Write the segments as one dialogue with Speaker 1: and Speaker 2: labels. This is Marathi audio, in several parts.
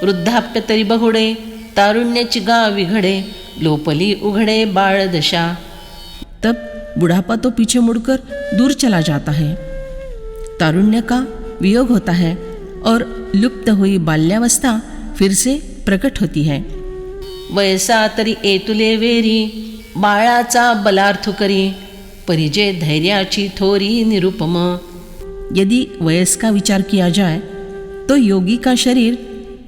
Speaker 1: वृद्धाप्य तरी बहुडे, तारुण्याची गावी घडे, लोपली उघडे बाळदशा।
Speaker 2: तब बुढ़ापा तो पीछे मुड़कर दूर चला जाता है, तारुण्य का वियोग होता है और लुप्त हुई बाल्यावस्था फिर से प्रकट होती है।
Speaker 1: वयसा तरी एतुले वेरी, बाळाचा बलार्थ करी, परिजे धैर्याची थोरी निरुपम।
Speaker 2: यदि वयस का विचार किया जाए तो योगी का शरीर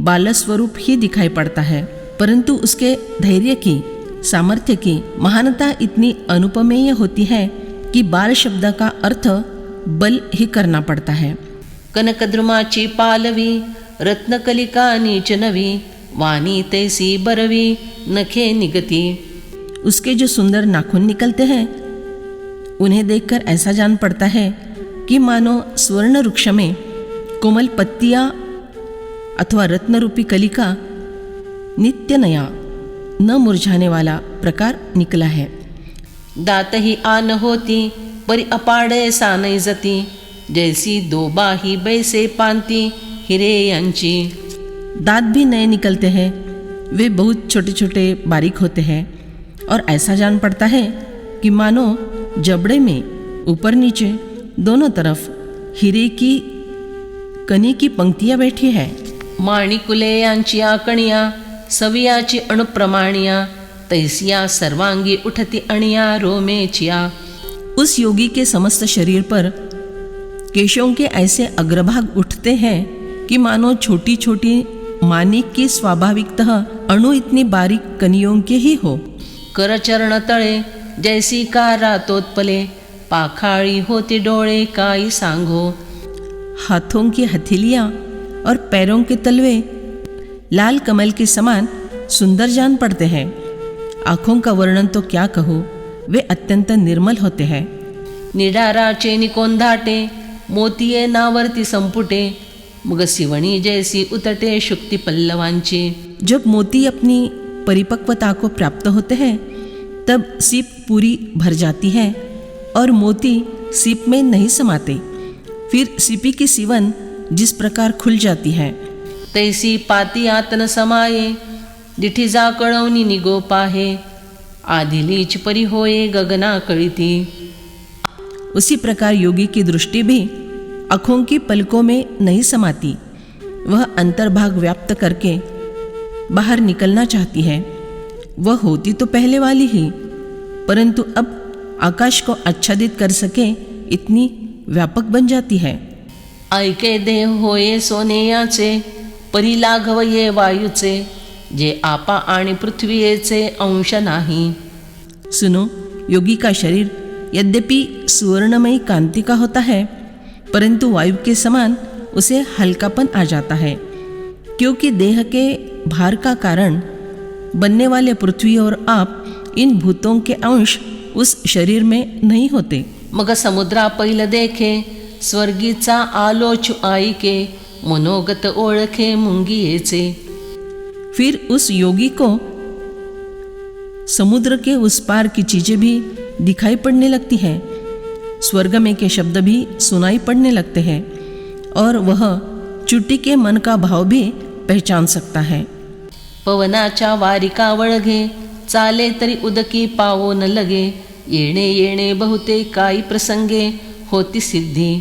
Speaker 2: बाल स्वरूप ही दिखाई पड़ता है, परंतु उसके धैर्य की, सामर्थ्य की महानता इतनी अनुपमेय होती है कि बाल शब्द का अर्थ बल ही करना पड़ता है।
Speaker 1: कनकद्रुमाची पालवी, रत्नकलिका नीच नवी, वाणी तैसी बरवी, नखे निगती।
Speaker 2: उसके जो सुंदर नाखून निकलते हैं उन्हें देखकर ऐसा जान पड़ता है कि मानो स्वर्ण वृक्ष में कोमल पत्तियाँ अथवा रत्न रूपी कलिका नित्य नया न मुरझाने वाला प्रकार निकला है।
Speaker 1: दात ही आन होती, परी अपाडे सानई जती, जैसी दोबा ही बैसे पांती, हिरे यांची।
Speaker 2: दांत भी नए निकलते हैं, वे बहुत छोटे छोटे बारीक होते हैं और ऐसा जान पड़ता है कि मानो जबड़े में ऊपर नीचे दोनों तरफ हीरे की कनी की पंक्तियाँ बैठी है।
Speaker 1: माणिकुले यांची आकणिया, सवियाची अणुप्रमाणिया, तैसिया सर्वांगी उठती अणिया रोमेचिया।
Speaker 2: उस योगी के समस्त शरीर पर केशों के ऐसे अग्रभाग उठते हैं कि मानो छोटी छोटी मानिक की स्वाभाविकतः अणु इतनी बारीक कनियों के ही हो।
Speaker 1: करचरण तळे जैसी कारातोत्पले, पाखाळी होती डोळे काई सांगो।
Speaker 2: हाथों की हथेलियाँ और पैरों के तलवे लाल कमल के समान सुंदर जान पड़ते हैं। आँखों का वर्णन तो क्या कहूँ, वे अत्यंत निर्मल होते हैं।
Speaker 1: निडाराचे निकोंधाटे, मोतिये नावर्ती संपुटे, मग सिवणी जैसी उतटे शुक्ति पल्लवांची।
Speaker 2: जब मोती अपनी परिपक्वता को प्राप्त होते हैं तब सीप पूरी भर जाती है और मोती सीप में नहीं समाते। फिर सीपी की सिवन जिस प्रकार खुल जाती है,
Speaker 1: तैसी पाती आतन समाये, दिठी जाकळवनी निगोपाहे, आदिलीच परी होये गगना कळिती।
Speaker 2: उसी प्रकार योगी की दृष्टि भी आँखों की पलकों में नहीं समाती, वह अंतर्भाग व्याप्त करके बाहर निकलना चाहती है। वह होती तो पहले वाली ही, परंतु अब आकाश को आच्छादित कर सके इतनी व्यापक बन जाती है।
Speaker 1: ऐके देह होये सोनेयाचे, परी लाघवये वायूचे, जे आपा आणि पृथ्वीचे अंश नाही।
Speaker 2: सुनो, योगी का शरीर यद्यपि सुवर्णमयी कांति का होता है, परंतु वायु के समान उसे हल्कापन आ जाता है, क्योंकि देह के भार का कारण बनने वाले पृथ्वी और आप इन भूतों के अंश उस शरीर में नहीं होते।
Speaker 1: मग समुद्रा पैल देखे, स्वर्गीचा आलोच आईके, मनोगत ओळखे मुंगियेचे।
Speaker 2: फिर उस योगी को समुद्र के उस पार की चीजें भी दिखाई पड़ने लगती हैं, स्वर्ग में के शब्द भी सुनाई पड़ने लगते हैं और वह चुट्टी के मन का भाव भी पहचान सकता है।
Speaker 1: पवनाच्या वारिका वळगे, चाले तरी उदकी पावो न लगे, येणे येणे बहुते काई प्रसंगे होती सिद्धि।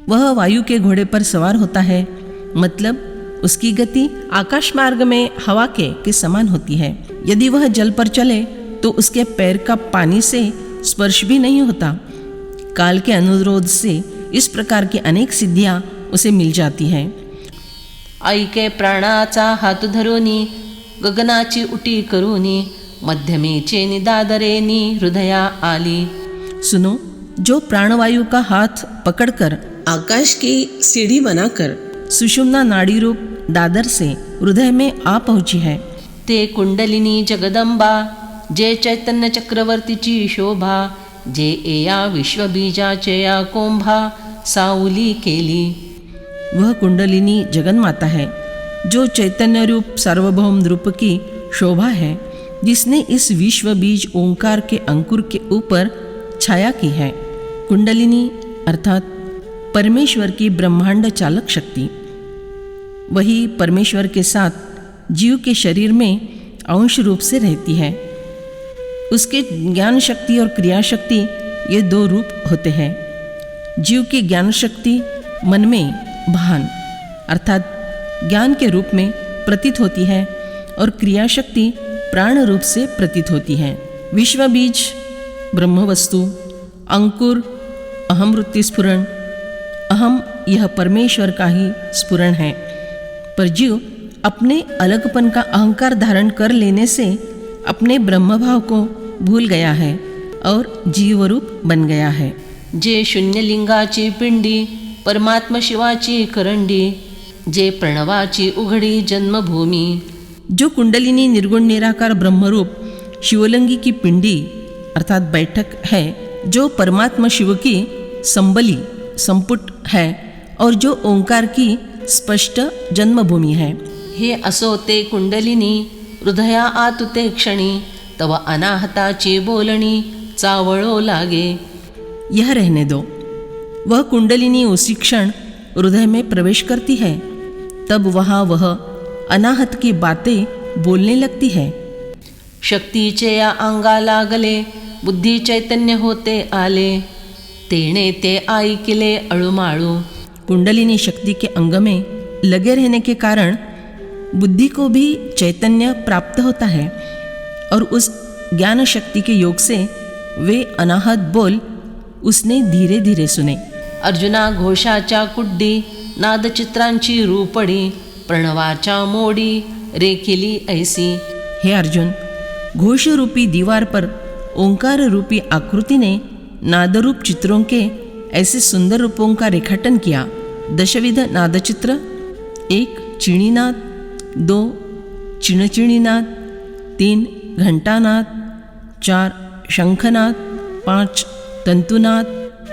Speaker 2: वह वायु के घोड़े पर सवार होता है, मतलब उसकी गति आकाश मार्ग में हवा के समान होती है। यदि वह जल पर चले तो उसके पैर का पानी से स्पर्श भी नहीं होता। काल के अनुरोध से इस प्रकार की अनेक सिद्धियां उसे मिल जाती हैं।
Speaker 1: ऐके प्राणाचा हात धरुनी, गगनाची उटी करूनी, मध्यमेचे निदादरेनी हृदया आली।
Speaker 2: सुनो, जो प्राणवायु का हाथ पकड़कर आकाश की सीढ़ी बनाकर सुषुम्ना नाड़ी रूप दादर से हृदय में आ पहुंची है,
Speaker 1: ते कुंडलिनी जगदंबा, जे चैतन्य चक्रवर्तीची शोभा, जे एया विश्वबीजाचे या कोंभा सावली केली।
Speaker 2: वह कुंडलिनी जगन्माता है, जो चैतन्य रूप सार्वभौम रूप की शोभा है, जिसने इस विश्व बीज ओंकार के अंकुर के ऊपर छाया की है। कुंडलिनी अर्थात परमेश्वर की ब्रह्मांड चालक शक्ति। वही परमेश्वर के साथ जीव के शरीर में अंश रूप से रहती है। उसके ज्ञान शक्ति और क्रिया शक्ति ये दो रूप होते हैं। जीव की ज्ञान शक्ति मन में भान अर्थात ज्ञान के रूप में प्रतीत होती है और क्रिया शक्ति प्राण रूप से प्रतीत होती है। विश्व बीज ब्रह्म वस्तु, अंकुर अहम वृत्ति स्फुरण, अहम यह परमेश्वर का ही स्फुरण है। पर जीव अपने अलगपन का अहंकार धारण कर लेने से अपने ब्रह्म भाव को भूल गया है और जीवरूप बन गया है।
Speaker 1: जे शून्यलिंगाची पिंडी परमात्मा शिवाची करंडी, जे प्रणवाची उघडी जन्मभूमी।
Speaker 2: जो कुंडलिनी निर्गुण निराकार ब्रह्मरूप शिवलिंगी की पिंडी अर्थात बैठक है, जो परमात्मा शिव की संबली संपुट है और जो ओंकार की स्पष्ट जन्मभूमि है।
Speaker 1: हे असो ते कुंडलिनी हृदया आतुते क्षणी, तव अनाहताची बोलणी चावळो लागे।
Speaker 2: यह रहने दो। वह कुंडलिनी उसी क्षण हृदय में प्रवेश करती है, तब वहाँ वह अनाहत की बातें बोलने लगती है।
Speaker 1: शक्तीचे या अंगा लागले, बुद्धी चैतन्य होते आले, तेणे ते ऐकिले अळुमाळू।
Speaker 2: कुंडलिनी शक्ति के अंग में लगे रहने के कारण बुद्धि को भी चैतन्य प्राप्त होता है और उस ज्ञान शक्ति के योग से वे अनाहत बोल उसने धीरे धीरे सुने।
Speaker 1: अर्जुना घोषाच्या कुड्डी नादचित्रांची रूपडी, प्रणवाच्या मोडी रेखिली ऐसी।
Speaker 2: हे अर्जुन, घोष रूपी दीवार पर ओंकार रूपी आकृति ने नादरूप चित्रों के ऐसे सुंदर रूपों का रेखाटन किया। दशविध नादचित्र, 1 चिणीनाद, 2 चिणचिणीनाद, 3 घंटानाद, 4 शंखनाद, 5 तंतुनाद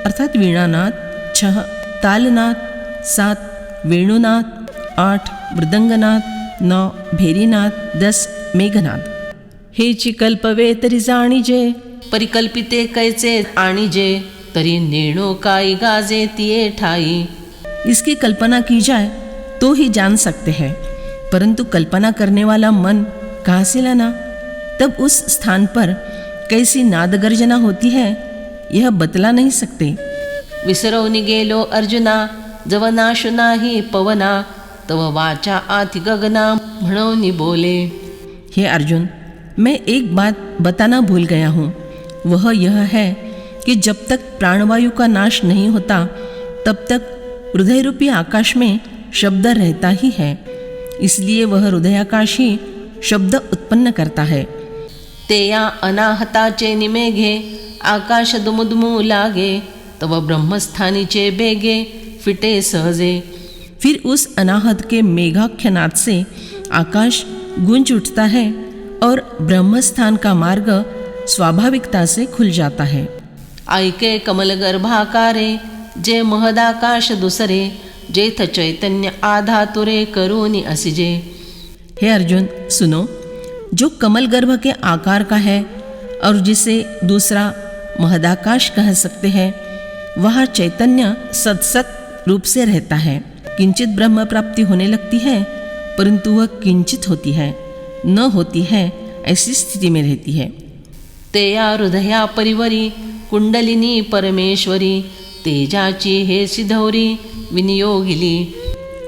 Speaker 2: अर्थात वीणानाद, 6 तालनाद, 7 वेणुनाद, 8 मृदंगनाद, 9 भेरीनाद, 10 मेघनाद। हेची कल्पवे तरी जाणीजे,
Speaker 1: परिकल्पिते कैचे आणिजे, तरी नेणो काई गाजे तिये ठाई।
Speaker 2: इसकी कल्पना की जाए तो ही जान सकते हैं, परंतु कल्पना करने वाला मन कहाँ से लाना? तब उस स्थान पर कैसी नाद गर्जना होती है यह बतला नहीं सकते।
Speaker 1: विसरवनी गेलो अर्जुना, जव नाशु नाही पवना, तव वाचा आति गगना म्हणवनी बोले।
Speaker 2: हे अर्जुन, मैं एक बात बताना भूल गया हूँ। वह यह है कि जब तक प्राणवायु का नाश नहीं होता तब तक हृदय रूपी आकाश में शब्द रहता ही है, इसलिए वह हृदयाकाश ही शब्द उत्पन्न करता है।
Speaker 1: ते या अनाहताचे निमेघे, आकाश दुमुदुमू लागे, तव ब्रह्मस्थानीचे बेगे फिटे सहजे।
Speaker 2: फिर उस अनाहत के मेघाख्यनाद से आकाश गूंज उठता है और ब्रह्मस्थान का मार्ग स्वाभाविकता से खुल जाता है।
Speaker 1: ऐके कमल गर्भाकारे, जे महदाकाश दुसरे, जेथ चैतन्य आधातुरे करूनी असिजे।
Speaker 2: हे अर्जुन सुनो, जो कमल गर्भ के आकार का है और जिसे दूसरा महदाकाश कह सकते हैं, वह चैतन्य सत्सत रूप से रहता है। किंचित ब्रह्म प्राप्ति होने लगती है, परंतु वह किंचित होती है, न होती है, ऐसी स्थिति में रहती है।
Speaker 1: ते या हृदया परिवरी, कुंडलिनी परमेश्वरी, तेजाची हे सिधौरी विनियोगिली।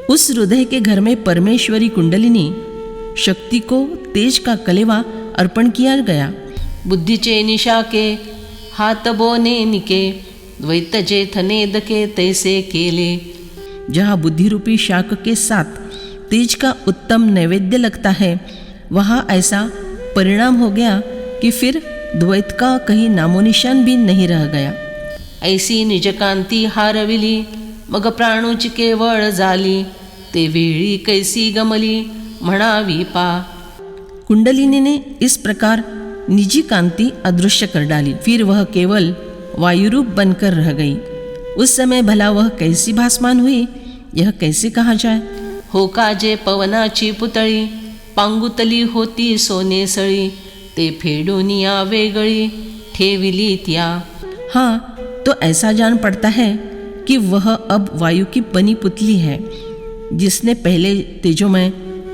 Speaker 2: उस हृदय के घर में परमेश्वरी कुंडलिनी शक्ति को तेज का कलेवा अर्पण किया गया।
Speaker 1: बुद्धीचे निशाके, हात बोने निके, द्वैत जेथ नेदके तैसे केले।
Speaker 2: जहाँ बुद्धि रूपी शाक के साथ तेज का उत्तम नैवेद्य लगता है, वहाँ ऐसा परिणाम हो गया कि फिर द्वैत का कहीं नामोनिशान भी नहीं रह गया।
Speaker 1: ऐसी निजकांती हारविली, मग प्राणूची केवळ झाली, ते वेळी कैसी गमली म्हणावी पा।
Speaker 2: कुंडलिनी ने इस प्रकार निजी कांति अदृश्य कर डाली, फिर वह केवल वायुरूप बनकर रह गई। उस समय भला वह कैसी भासमान हुई यह कैसे कहा जाए।
Speaker 1: हो का जे पवनाची पुतळी, पांगुतली होती सोनेसळी, ते फेडूनिया वेगळी ठेविली त्या। हाँ,
Speaker 2: तो ऐसा जान पड़ता है कि वह अब वायु की बनी पुतली है, जिसने पहले तेजोमय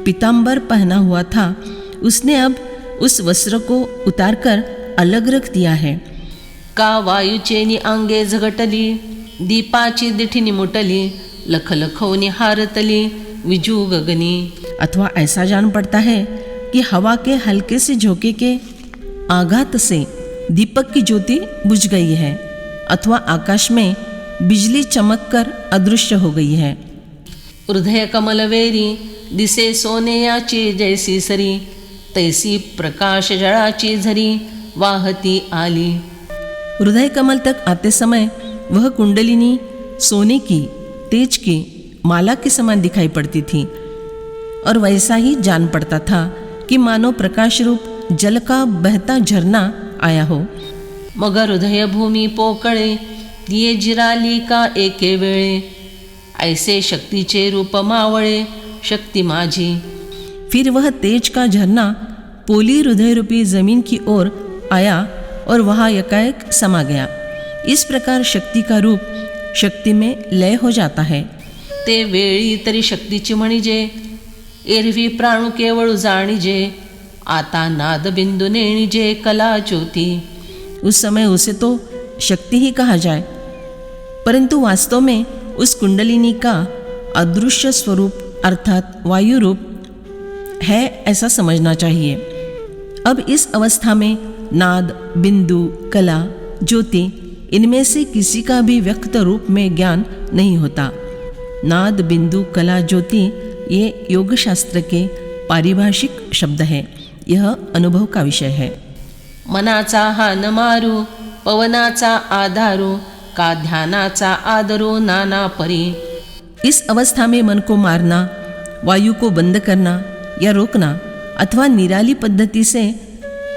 Speaker 2: पीताम्बर पहना हुआ था, उसने अब उस वस्त्र को उतारकर अलग रख दिया है।
Speaker 1: का वायूचेनी अंगे झगटली, दीपाची दिठी निमुटली, लखलखवनी हारतली विजू गगनी।
Speaker 2: अथवा ऐसा जान पड़ता है कि हवा के हल्के से झोंके के आघात से दीपक की ज्योति बुझ गई है, अथवा आकाश में बिजली चमककर अदृश्य हो गई है।
Speaker 1: हृदय कमलवेरी दिसे सोनेयाची जैसी सरी, तैसी प्रकाश जळाची झरी वाहती आली।
Speaker 2: हृदय कमल तक आते समय वह कुंडलिनी सोने की, तेज की माला के समान दिखाई पड़ती थी, और वैसा ही जान पड़ता था कि मानो प्रकाश रूप जल का बहता झरना आया हो।
Speaker 1: मग हृदय भूमि पोकळे, दिये जिराली का एके वेळे, ऐसे शक्तीचे रूप मावळे शक्ति माझी।
Speaker 2: फिर वह तेज का झरना पोली हृदय रूपी जमीन की ओर आया और वहाँ एकाएक समा गया। इस प्रकार शक्ति का रूप शक्ति में लय हो जाता है।
Speaker 1: ते वेळी तरी शक्तीची म्हणिजे, एरवी प्राणु केवळ जाणिजे, आता नाद बिंदु नेणिजे कला ज्योति।
Speaker 2: उस समय उसे तो शक्ति ही कहा जाए, परंतु वास्तव में उस कुंडलिनी का अदृश्य स्वरूप अर्थात वायु रूप है, ऐसा समझना चाहिए। अब इस अवस्था में नाद, बिंदु, कला, ज्योति, इनमें से किसी का भी व्यक्त रूप में ज्ञान नहीं होता। नाद, बिंदु, कला, ज्योति ये योग शास्त्र के पारिभाषिक शब्द हैं। यह अनुभव का विषय है।
Speaker 1: मनाचा हा न मारू, पवनाचा आधारू, का ध्यानाचा आदरो नाना परी।
Speaker 2: इस अवस्था में मन को मारना, वायु को बंद करना या रोकना, अथवा निराली पद्धति से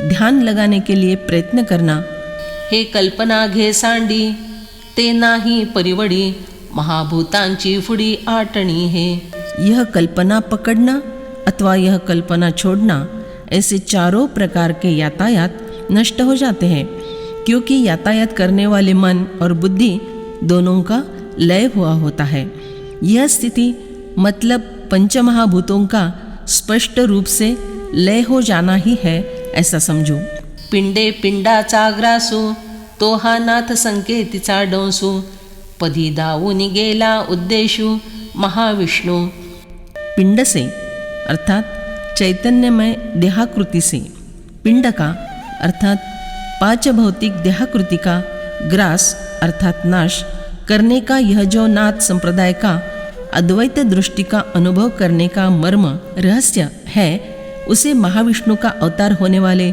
Speaker 2: ध्यान लगाने के लिए प्रयत्न करना,
Speaker 1: हे कल्पना घे सांडी, ते नाही परिवडी, महाभूतांची फुडी आटणी हे।
Speaker 2: यह कल्पना पकड़ना अथवा यह कल्पना छोड़ना, ऐसे चारों प्रकार के यातायात नष्ट हो जाते हैं, क्योंकि यातायात करने वाले मन और बुद्धि दोनों का लय हुआ होता है। यह स्थिति मतलब पंचमहाभूतों का स्पष्ट रूप से लय हो जाना ही है, ऐसा समझो।
Speaker 1: पिंडे पिंडाचा ग्रासू, तो हा नाथ संकेतीचा डोंसू, पदी दावून गेला उद्देशू महाविष्णू।
Speaker 2: पिंड से अर्थात चैतन्यमय देहाकृति से, पिंड का अर्थात पांच भौतिक देहाकृति का ग्रास अर्थात नाश करने का यह जो नाथ संप्रदाय का अद्वैत दृष्टि का अनुभव करने का मर्म रहस्य है, उसे महाविष्णु का अवतार होने वाले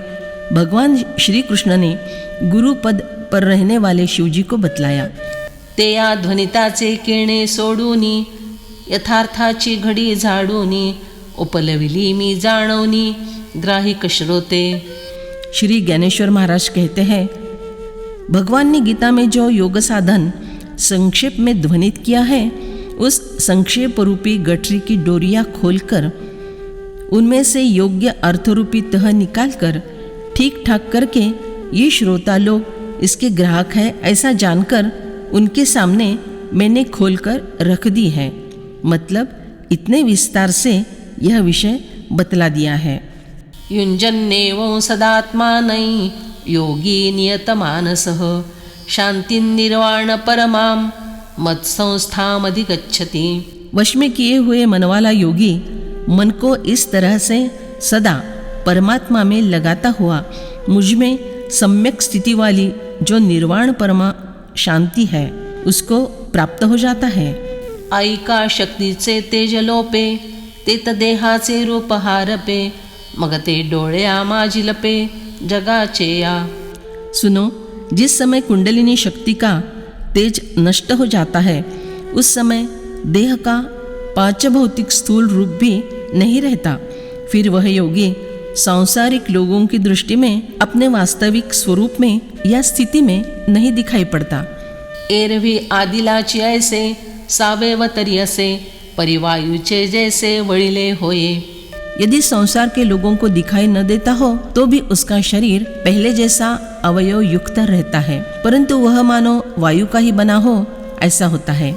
Speaker 2: भगवान श्री कृष्ण ने गुरु पद पर रहने वाले शिवजी को बतलाया।
Speaker 1: ते या ध्वनिताचे किरणे सोडूनी, यथार्थाची घडी झाडूनी, उपलविली मी जाणवनी ग्राहिक श्रोते।
Speaker 2: श्री ज्ञानेश्वर महाराज कहते हैं, भगवान ने गीता में जो योग साधन संक्षेप में ध्वनित किया है, उस संक्षेप रूपी गठरी की डोरियां खोलकर उनमें से योग्य अर्थरूपी तह निकालकर ठीक ठाक करके ये श्रोता लोग इसके ग्राहक है, ऐसा जानकर उनके सामने मैंने खोलकर रख दी है। मतलब इतने विस्तार से यह विषय बतला दिया है।
Speaker 1: युञ्जन्नेवं सदात्मानै योगी नियतमानसः, शान्तिर्निर्वाण परमां मत्संस्थामधिगच्छति।
Speaker 2: वश में किए हुए मन वाला योगी मन को इस तरह से सदा परमात्मा में लगाता हुआ मुझ में सम्यक स्थिति वाली जो निर्वाण परमा शांति है, उसको प्राप्त हो जाता है।
Speaker 1: ऐका शक्तीचे तेज लोपे, ते तदेहाचे रूप हारपे, मग ते डोळ्या माझी लपे जगाचे या।
Speaker 2: सुनो, जिस समय कुंडलिनी शक्ति का तेज नष्ट हो जाता है, उस समय देह का पांच भौतिक स्थूल रूप भी नहीं रहता। फिर वह योगी सांसारिक लोगों की दृष्टि में अपने वास्तविक स्वरूप में या स्थिति में नहीं दिखाई पड़ता।
Speaker 1: एरवी आदिलाची ऐसे सावेव तरी असे, परिवायुचे जैसे वळिले होये।
Speaker 2: यदि संसार के लोगों को दिखाई न देता हो तो भी उसका शरीर पहले जैसा अवयव युक्त रहता है, परंतु वह मानो वायु का ही बना हो, ऐसा होता है।